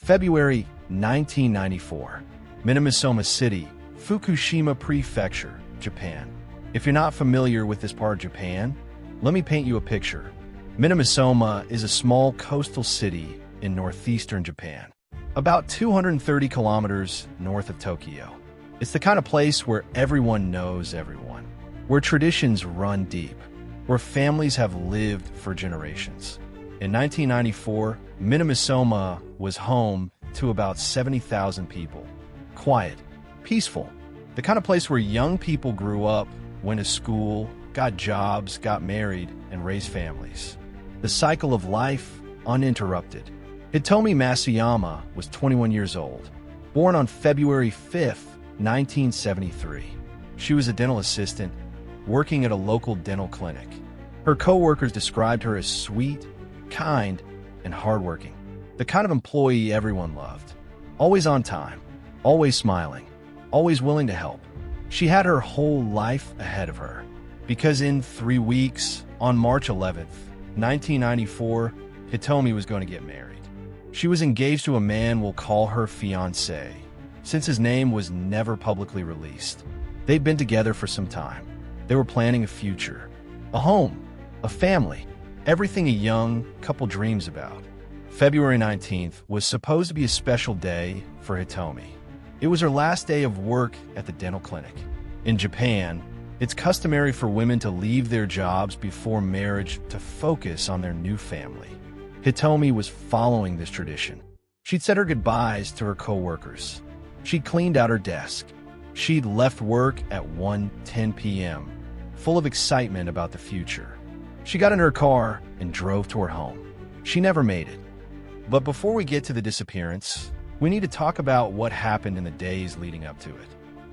February 1994. Minamisoma City, Fukushima Prefecture, Japan. If you're not familiar with this part of Japan, let me paint you a picture. Minamisoma is a small coastal city in northeastern Japan, about 230 kilometers north of Tokyo. It's the kind of place where everyone knows everyone, where traditions run deep, where families have lived for generations. In 1994, Minamisoma was home to about 70,000 people. Quiet, peaceful, the kind of place where young people grew up, went to school, got jobs, got married, and raised families. The cycle of life uninterrupted. Hitomi Masuyama was 21 years old, born on February 5, 1973. She was a dental assistant working at a local dental clinic. Her co-workers described her as sweet, kind, and hardworking. The kind of employee everyone loved. Always on time, always smiling, always willing to help. She had her whole life ahead of her, because in 3 weeks, on March 11th, 1994, Hitomi was going to get married. She was engaged to a man we'll call her fiancé, since his name was never publicly released. They'd been together for some time. They were planning a future, a home, a family, everything a young couple dreams about. February 19th was supposed to be a special day for Hitomi. It was her last day of work at the dental clinic. In Japan, it's customary for women to leave their jobs before marriage to focus on their new family. Hitomi was following this tradition. She'd said her goodbyes to her co-workers. She'd cleaned out her desk. She'd left work at 1:10 p.m., full of excitement about the future. She got in her car and drove to her home. She never made it. But before we get to the disappearance, we need to talk about what happened in the days leading up to it.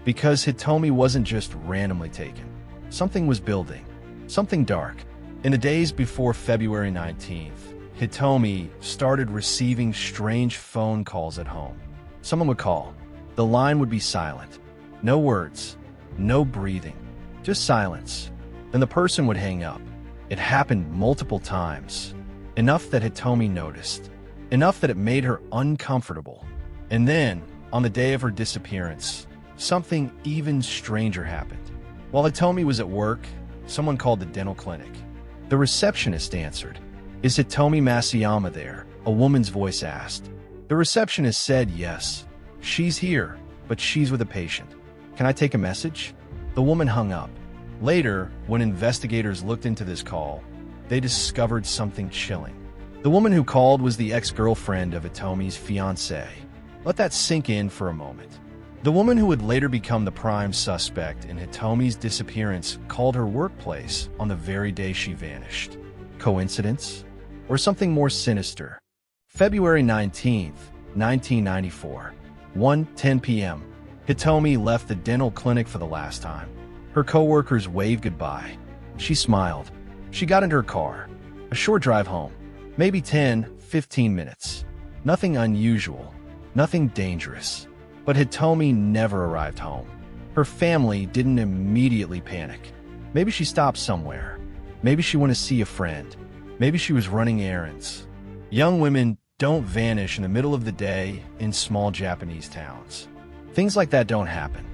Because Hitomi wasn't just randomly taken. Something was building. Something dark. In the days before February 19th, Hitomi started receiving strange phone calls at home. Someone would call. The line would be silent. No words. No breathing. Just silence. Then the person would hang up. It happened multiple times. Enough that Hitomi noticed. Enough that it made her uncomfortable. And then, on the day of her disappearance, something even stranger happened. While Hitomi was at work, someone called the dental clinic. The receptionist answered. "Is Hitomi Masuyama there?" a woman's voice asked. The receptionist said yes. "She's here, but she's with a patient. Can I take a message?" The woman hung up. Later, when investigators looked into this call, they discovered something chilling. The woman who called was the ex-girlfriend of Hitomi's fiancé. Let that sink in for a moment. The woman who would later become the prime suspect in Hitomi's disappearance called her workplace on the very day she vanished. Coincidence? Or something more sinister? February 19th, 1994, 1:10 p.m. Hitomi left the dental clinic for the last time. Her co-workers waved goodbye. She smiled. She got into her car. A short drive home. Maybe 10-15 minutes. Nothing unusual. Nothing dangerous. But Hitomi never arrived home. Her family didn't immediately panic. Maybe she stopped somewhere. Maybe she went to see a friend. Maybe she was running errands. Young women don't vanish in the middle of the day in small Japanese towns. Things like that don't happen.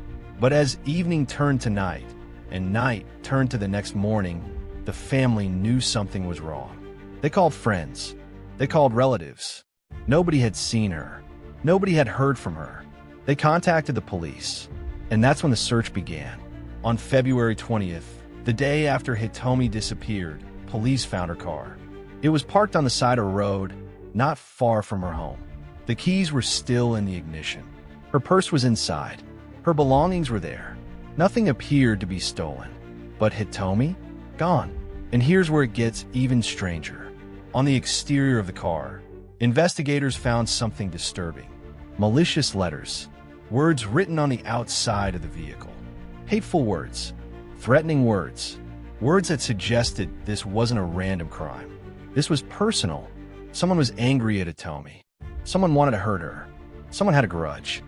But as evening turned to night, and night turned to the next morning, the family knew something was wrong. They called friends. They called relatives. Nobody had seen her. Nobody had heard from her. They contacted the police. And that's when the search began. On February 20th, the day after Hitomi disappeared, police found her car. It was parked on the side of a road, not far from her home. The keys were still in the ignition. Her purse was inside. Her belongings were there. Nothing appeared to be stolen. But Hitomi? Gone. And here's where it gets even stranger. On the exterior of the car, investigators found something disturbing. Malicious letters. Words written on the outside of the vehicle. Hateful words. Threatening words. Words that suggested this wasn't a random crime. This was personal. Someone was angry at Hitomi. Someone wanted to hurt her. Someone had a grudge.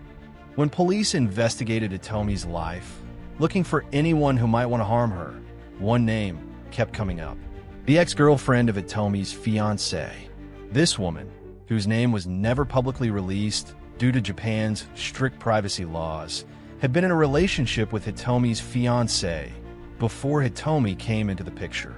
When police investigated Hitomi's life, looking for anyone who might want to harm her, one name kept coming up. The ex-girlfriend of Hitomi's fiancé. This woman, whose name was never publicly released due to Japan's strict privacy laws, had been in a relationship with Hitomi's fiancé before Hitomi came into the picture.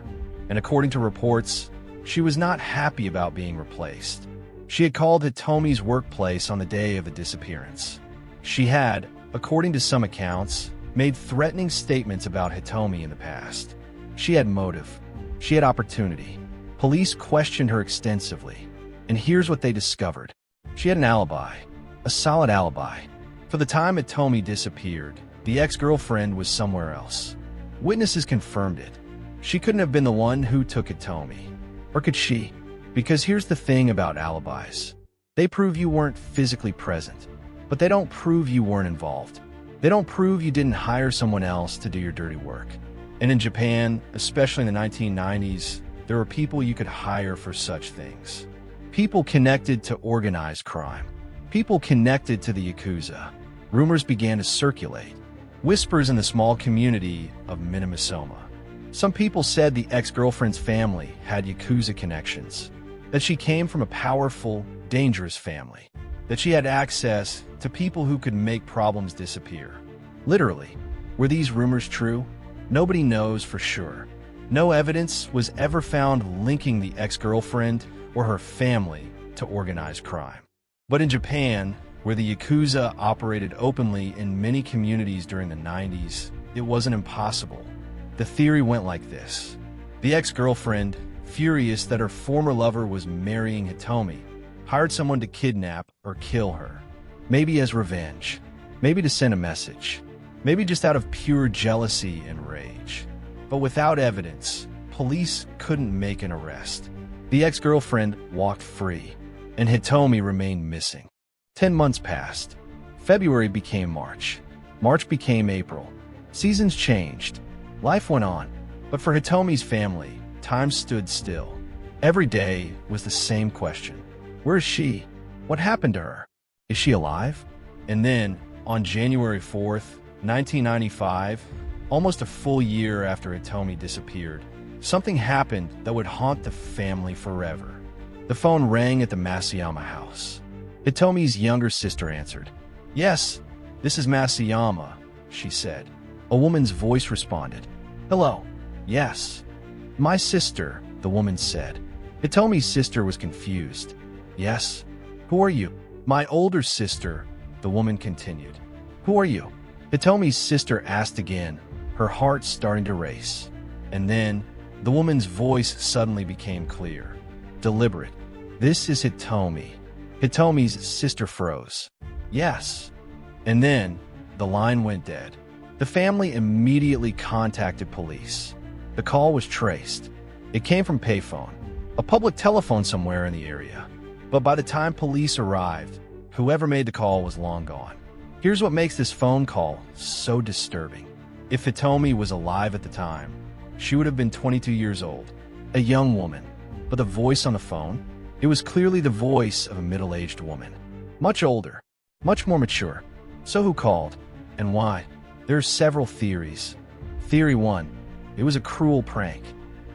And according to reports, she was not happy about being replaced. She had called Hitomi's workplace on the day of the disappearance. She had, according to some accounts, made threatening statements about Hitomi in the past. She had motive. She had opportunity. Police questioned her extensively. And here's what they discovered. She had an alibi. A solid alibi. For the time Hitomi disappeared, the ex-girlfriend was somewhere else. Witnesses confirmed it. She couldn't have been the one who took Hitomi. Or could she? Because here's the thing about alibis. They prove you weren't physically present, but they don't prove you weren't involved. They don't prove you didn't hire someone else to do your dirty work. And in Japan, especially in the 1990s, there were people you could hire for such things. People connected to organized crime. People connected to the Yakuza. Rumors began to circulate. Whispers in the small community of Minamisoma. Some people said the ex-girlfriend's family had Yakuza connections, that she came from a powerful, dangerous family, that she had access to people who could make problems disappear. Literally, were these rumors true? Nobody knows for sure. No evidence was ever found linking the ex-girlfriend or her family to organized crime. But in Japan, where the Yakuza operated openly in many communities during the 90s, it wasn't impossible. The theory went like this. The ex-girlfriend, furious that her former lover was marrying Hitomi, hired someone to kidnap or kill her. Maybe as revenge. Maybe to send a message. Maybe just out of pure jealousy and rage. But without evidence, police couldn't make an arrest. The ex-girlfriend walked free, and Hitomi remained missing. 10 months passed. February became March. March became April. Seasons changed. Life went on. But for Hitomi's family, time stood still. Every day was the same question. Where is she? What happened to her? Is she alive? And then, on January 4th, 1995, almost a full year after Hitomi disappeared, something happened that would haunt the family forever. The phone rang at the Masuyama house. Hitomi's younger sister answered. "Yes, this is Masuyama," she said. A woman's voice responded. "Hello. Yes." "My sister," the woman said. Hitomi's sister was confused. "Yes. Who are you?" "My older sister," the woman continued. "Who are you?" Hitomi's sister asked again, her heart starting to race. And then, the woman's voice suddenly became clear, deliberate. "This is Hitomi." Hitomi's sister froze. "Yes." And then, the line went dead. The family immediately contacted police. The call was traced. It came from payphone, a public telephone somewhere in the area. But by the time police arrived, whoever made the call was long gone. Here's what makes this phone call so disturbing. If Hitomi was alive at the time, she would have been 22 years old, a young woman. But the voice on the phone, it was clearly the voice of a middle-aged woman. Much older, much more mature. So who called? And why? There are several theories. Theory 1. It was a cruel prank.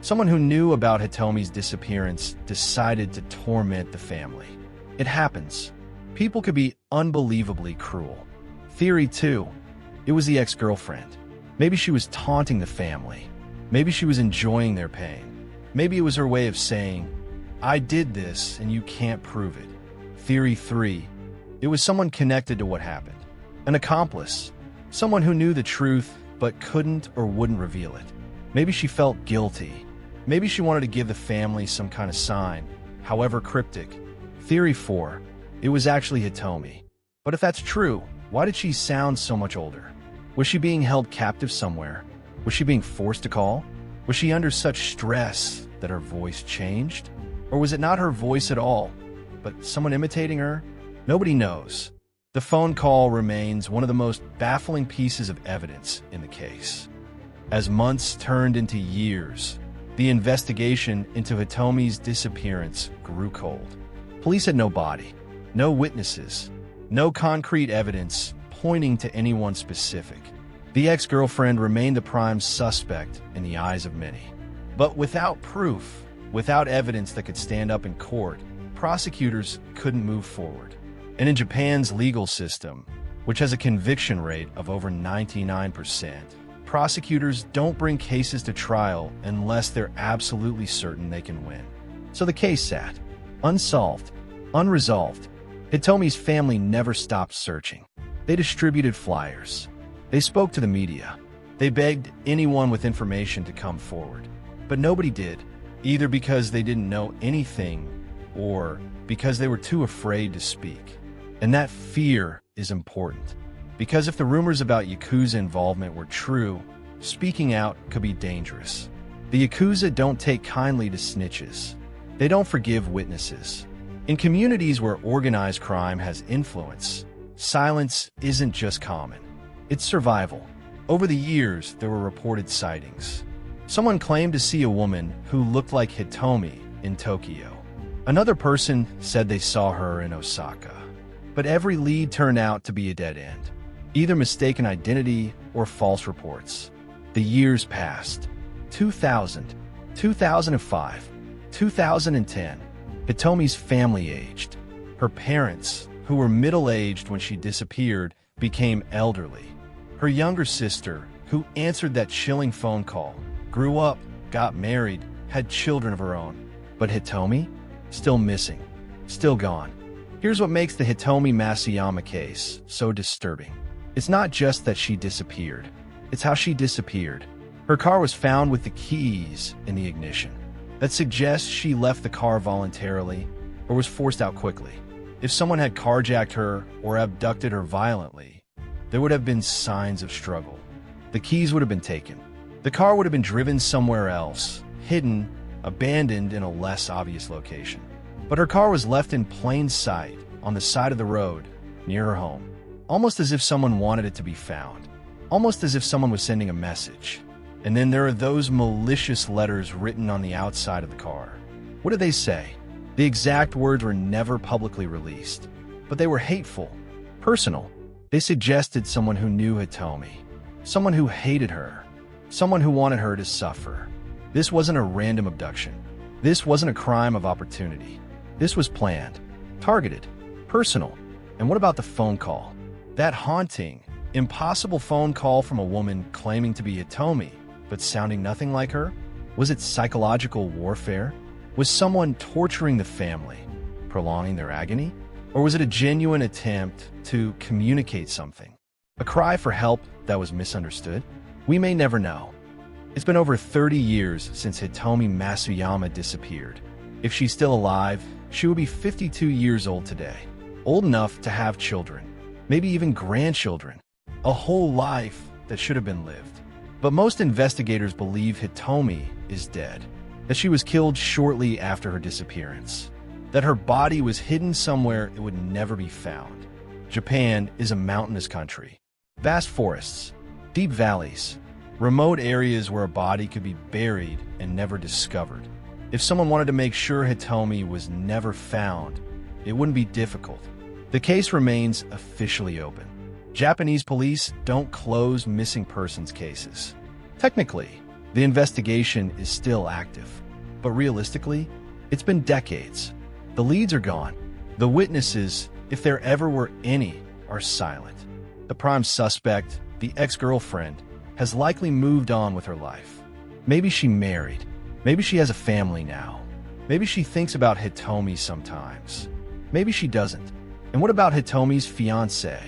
Someone who knew about Hitomi's disappearance decided to torment the family. It happens. People could be unbelievably cruel. Theory 2. It was the ex-girlfriend. Maybe she was taunting the family. Maybe she was enjoying their pain. Maybe it was her way of saying, "I did this and you can't prove it." Theory 3. It was someone connected to what happened. An accomplice. Someone who knew the truth but couldn't or wouldn't reveal it. Maybe she felt guilty. Maybe she wanted to give the family some kind of sign, however cryptic. Theory 4. It was actually Hitomi. But if that's true, why did she sound so much older? Was she being held captive somewhere? Was she being forced to call? Was she under such stress that her voice changed? Or was it not her voice at all, but someone imitating her? Nobody knows. The phone call remains one of the most baffling pieces of evidence in the case. As months turned into years, the investigation into Hitomi's disappearance grew cold. Police had no body, no witnesses, no concrete evidence pointing to anyone specific. The ex-girlfriend remained the prime suspect in the eyes of many. But without proof, without evidence that could stand up in court, prosecutors couldn't move forward. And in Japan's legal system, which has a conviction rate of over 99%, prosecutors don't bring cases to trial unless they're absolutely certain they can win. So the case sat, unsolved, unresolved. Hitomi's family never stopped searching. They distributed flyers. They spoke to the media. They begged anyone with information to come forward. But nobody did, either because they didn't know anything or because they were too afraid to speak. And that fear is important, because if the rumors about Yakuza involvement were true, speaking out could be dangerous. The Yakuza don't take kindly to snitches. They don't forgive witnesses. In communities where organized crime has influence, silence isn't just common. It's survival. Over the years, there were reported sightings. Someone claimed to see a woman who looked like Hitomi in Tokyo. Another person said they saw her in Osaka. But every lead turned out to be a dead end, either mistaken identity or false reports. The years passed. 2000, 2005, 2010. Hitomi's family aged. Her parents, who were middle-aged when she disappeared, became elderly. Her younger sister, who answered that chilling phone call, grew up, got married, had children of her own. But Hitomi? Still missing. Still gone. Here's what makes the Hitomi Masuyama case so disturbing. It's not just that she disappeared. It's how she disappeared. Her car was found with the keys in the ignition. That suggests she left the car voluntarily or was forced out quickly. If someone had carjacked her or abducted her violently, there would have been signs of struggle. The keys would have been taken. The car would have been driven somewhere else, hidden, abandoned in a less obvious location. But her car was left in plain sight on the side of the road near her home, almost as if someone wanted it to be found, almost as if someone was sending a message. And then there are those malicious letters written on the outside of the car. What did they say? The exact words were never publicly released, but they were hateful, personal. They suggested someone who knew Hitomi, someone who hated her, someone who wanted her to suffer. This wasn't a random abduction. This wasn't a crime of opportunity. This was planned, targeted, personal. And what about the phone call? That haunting, impossible phone call from a woman claiming to be Hitomi, but sounding nothing like her? Was it psychological warfare? Was someone torturing the family, prolonging their agony? Or was it a genuine attempt to communicate something? A cry for help that was misunderstood? We may never know. It's been over 30 years since Hitomi Masuyama disappeared. If she's still alive, she will be 52 years old today, old enough to have children, maybe even grandchildren, a whole life that should have been lived. But most investigators believe Hitomi is dead, that she was killed shortly after her disappearance, that her body was hidden somewhere it would never be found. Japan is a mountainous country. Vast forests, deep valleys, remote areas where a body could be buried and never discovered. If someone wanted to make sure Hitomi was never found, it wouldn't be difficult. The case remains officially open. Japanese police don't close missing persons cases. Technically, the investigation is still active, but realistically, it's been decades. The leads are gone. The witnesses, if there ever were any, are silent. The prime suspect, the ex-girlfriend, has likely moved on with her life. Maybe she married. Maybe she has a family now. Maybe she thinks about Hitomi sometimes. Maybe she doesn't. And what about Hitomi's fiancé,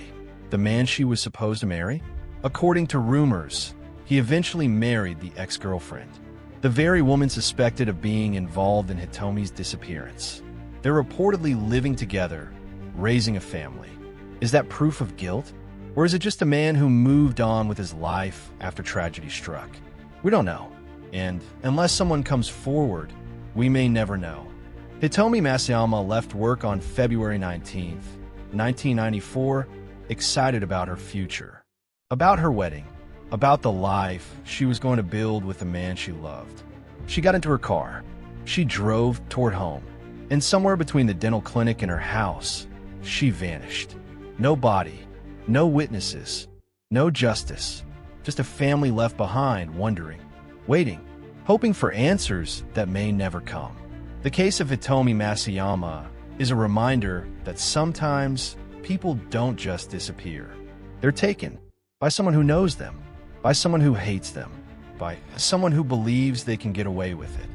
the man she was supposed to marry? According to rumors, he eventually married the ex-girlfriend, the very woman suspected of being involved in Hitomi's disappearance. They're reportedly living together, raising a family. Is that proof of guilt? Or is it just a man who moved on with his life after tragedy struck? We don't know. And unless someone comes forward, we may never know. Hitomi Masuyama left work on February 19th, 1994, excited about her future, about her wedding, about the life she was going to build with the man she loved. She got into her car. She drove toward home. And somewhere between the dental clinic and her house, she vanished. No body, no witnesses, no justice, just a family left behind wondering, waiting, hoping for answers that may never come. The case of Hitomi Masuyama is a reminder that sometimes people don't just disappear. They're taken by someone who knows them, by someone who hates them, by someone who believes they can get away with it.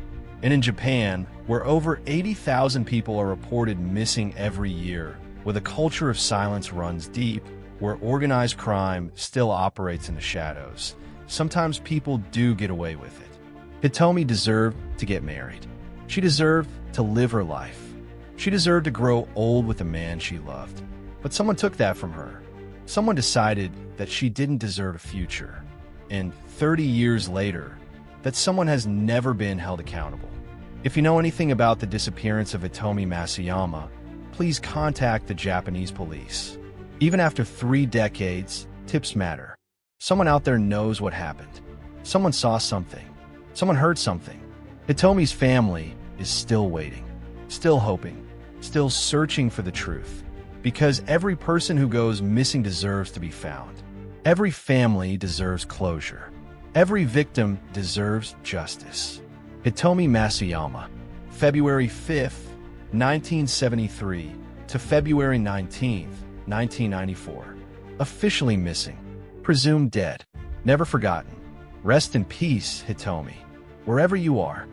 And in Japan, where over 80,000 people are reported missing every year, where the culture of silence runs deep, where organized crime still operates in the shadows, sometimes people do get away with it. Hitomi deserved to get married. She deserved to live her life. She deserved to grow old with a man she loved. But someone took that from her. Someone decided that she didn't deserve a future. And 30 years later, that someone has never been held accountable. If you know anything about the disappearance of Hitomi Masuyama, please contact the Japanese police. Even after 3 decades, tips matter. Someone out there knows what happened. Someone saw something. Someone heard something. Hitomi's family is still waiting, still hoping, still searching for the truth. Because every person who goes missing deserves to be found. Every family deserves closure. Every victim deserves justice. Hitomi Masuyama, February 5th, 1973 to February 19th, 1994. Officially missing. Presumed dead. Never forgotten. Rest in peace, Hitomi. Wherever you are.